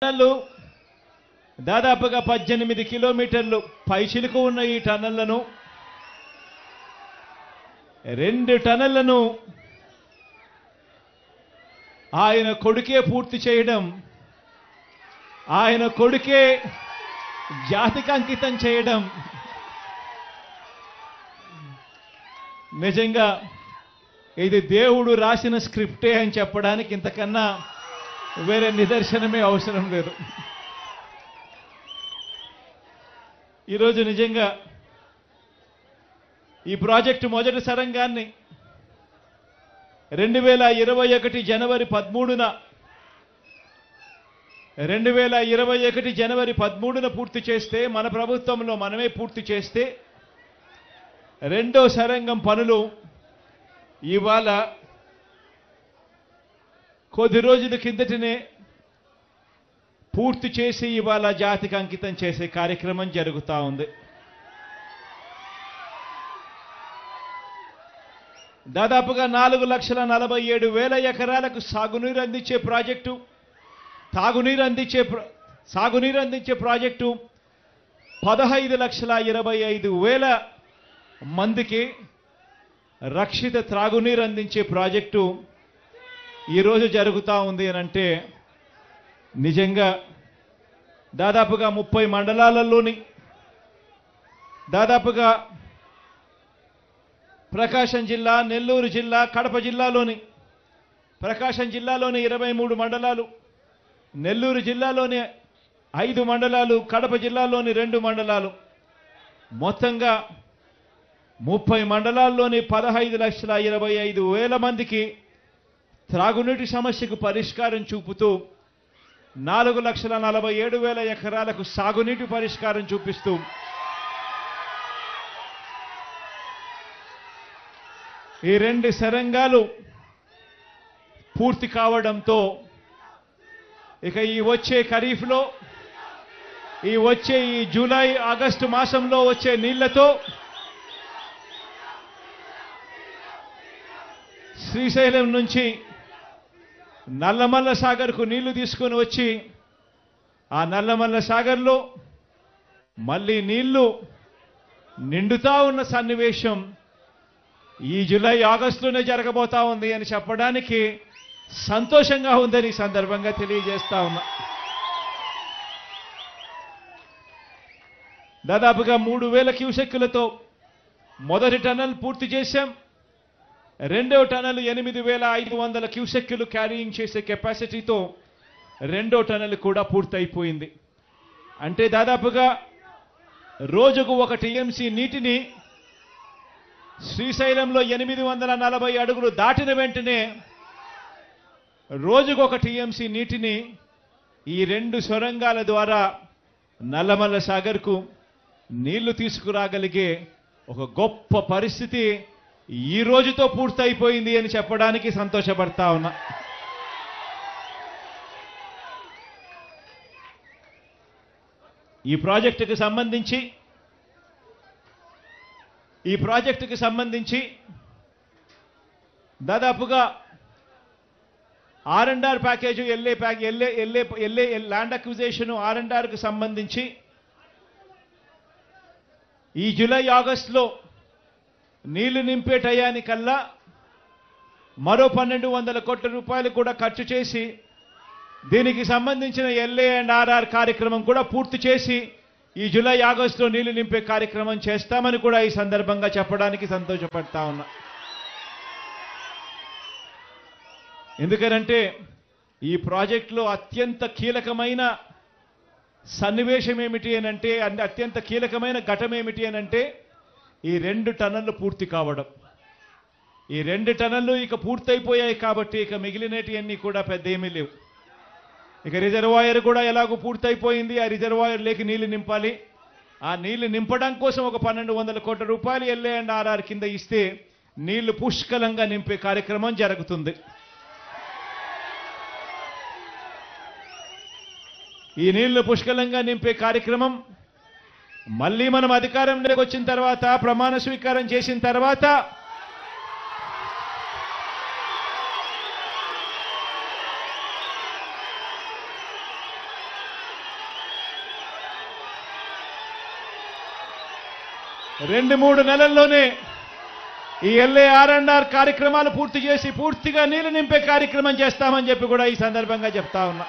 టన్నెల్లు దాదాపుగా 18 కిలోమీటర్లు పైచిలుకు ఉన్న ఈ టన్నెల్లను 2 టన్నెల్లను ఆయన కొడుకే పూర్తి చేయడం, ఆయన కొడుకే జాతికి అంకితం చేయడం నిజంగా ఇది దేవుడు రాసిన స్క్రిప్టే అని చెప్పడానికి ఇంతకన్నా వేరే నిదర్శనమే అవసరం లేదు. ఈరోజు నిజంగా ఈ ప్రాజెక్టు మొదటి సరంగాన్ని 2021 జనవరి 13న పూర్తి చేస్తే, మన ప్రభుత్వంలో మనమే పూర్తి చేస్తే, రెండో సరంగం పనులు ఇవాళ కొద్ది రోజుల కిందటనే పూర్తి చేసి ఇవాళ జాతికి అంకితం చేసే కార్యక్రమం జరుగుతూ ఉంది. దాదాపుగా 4,47,000 ఎకరాలకు సాగునీరు అందించే ప్రాజెక్టు, సాగునీరు అందించే ప్రాజెక్టు 15,25,000 మందికి రక్షిత త్రాగునీరు అందించే ప్రాజెక్టు ఈరోజు జరుగుతూ ఉంది అని అంటే నిజంగా దాదాపుగా 30 మండలాలలోని దాదాపుగా ప్రకాశం జిల్లా, నెల్లూరు జిల్లా, కడప జిల్లాలోని ప్రకాశం జిల్లాలోని 23 మండలాలు, నెల్లూరు జిల్లాలోని 5 మండలాలు, కడప జిల్లాలోని 2 మండలాలు, మొత్తంగా 30 మండలాల్లోని 15,25,000 మందికి త్రాగునీటి సమస్యకు పరిష్కారం చూపుతూ 4,47,000 ఎకరాలకు సాగునీటి పరిష్కారం చూపిస్తూ ఈ 2 సరంగాలు పూర్తి కావడంతో ఇక ఈ వచ్చే ఖరీఫ్లో, ఈ జూలై ఆగస్టు మాసంలో వచ్చే నీళ్లతో శ్రీశైలం నుంచి నల్లమల్ల సాగర్కు నీళ్లు తీసుకొని వచ్చి ఆ నల్లమల్ల సాగర్లో మళ్ళీ నీళ్లు నిండుతా ఉన్న సన్నివేశం ఈ జూలై ఆగస్టులోనే జరగబోతా ఉంది అని చెప్పడానికి సంతోషంగా ఉందని ఈ సందర్భంగా తెలియజేస్తా ఉన్నా. దాదాపుగా 3,000 క్యూసెక్కులతో మొదటి టన్నెల్ పూర్తి చేశాం. రెండో టన్నెల్ 8,500 క్యూసెక్కులు క్యారీయింగ్ చేసే కెపాసిటీతో రెండో టన్నెల్ కూడా పూర్తయిపోయింది. అంటే దాదాపుగా రోజుకు 1 టీఎంసీ నీటిని శ్రీశైలంలో 840 అడుగులు దాటిన వెంటనే రోజుకు 1 టీఎంసీ నీటిని ఈ 2 సొరంగాల ద్వారా నల్లమల్ల సాగర్కు నీళ్లు తీసుకురాగలిగే ఒక గొప్ప పరిస్థితి ఈ రోజుతో పూర్తయిపోయింది అని చెప్పడానికి సంతోషపడతా ఉన్నా. ఈ ప్రాజెక్టుకి సంబంధించి దాదాపుగా R&R ప్యాకేజ్, ల్యాండ్ అక్విజిషన్ R&Rకు సంబంధించి ఈ జూలై ఆగస్టులో నీళ్లు నింపే టయానికల్లా మరో 1,200 కోట్ల రూపాయలు కూడా ఖర్చు చేసి దీనికి సంబంధించిన LA&RR కార్యక్రమం కూడా పూర్తి చేసి ఈ జూలై ఆగస్టులో నీళ్లు నింపే కార్యక్రమం చేస్తామని కూడా ఈ సందర్భంగా చెప్పడానికి సంతోషపడతా ఉన్నా. ఎందుకనంటే ఈ ప్రాజెక్టులో అత్యంత కీలకమైన సన్నివేశం ఏమిటి అనంటే, అత్యంత కీలకమైన ఘటన ఏమిటి అనంటే ఈ 2 టన్నెల్లు పూర్తి కావడం. ఈ 2 టన్నెల్లు ఇక పూర్తయిపోయాయి కాబట్టి ఇక మిగిలినటివన్నీ కూడా పెద్ద ఏమీ లేవు. ఇక రిజర్వాయర్ కూడా ఎలాగో పూర్తయిపోయింది. ఆ రిజర్వాయర్లోకి నీళ్లు నింపాలి. ఆ నీళ్లు నింపడం కోసం ఒక 1,200 కోట్ల రూపాయలు LA&RR కింద ఇస్తే నీళ్లు పుష్కలంగా నింపే కార్యక్రమం జరుగుతుంది. ఈ నీళ్లు పుష్కలంగా నింపే కార్యక్రమం మళ్ళీ మనం అధికారంలోకి వచ్చిన తర్వాత, ప్రమాణ స్వీకారం చేసిన తర్వాత 2-3 నెలల్లోనే ఈ LAR&R కార్యక్రమాలు పూర్తి చేసి పూర్తిగా నీళ్లు నింపే కార్యక్రమం చేస్తామని చెప్పి కూడా ఈ సందర్భంగా చెప్తా ఉన్నా.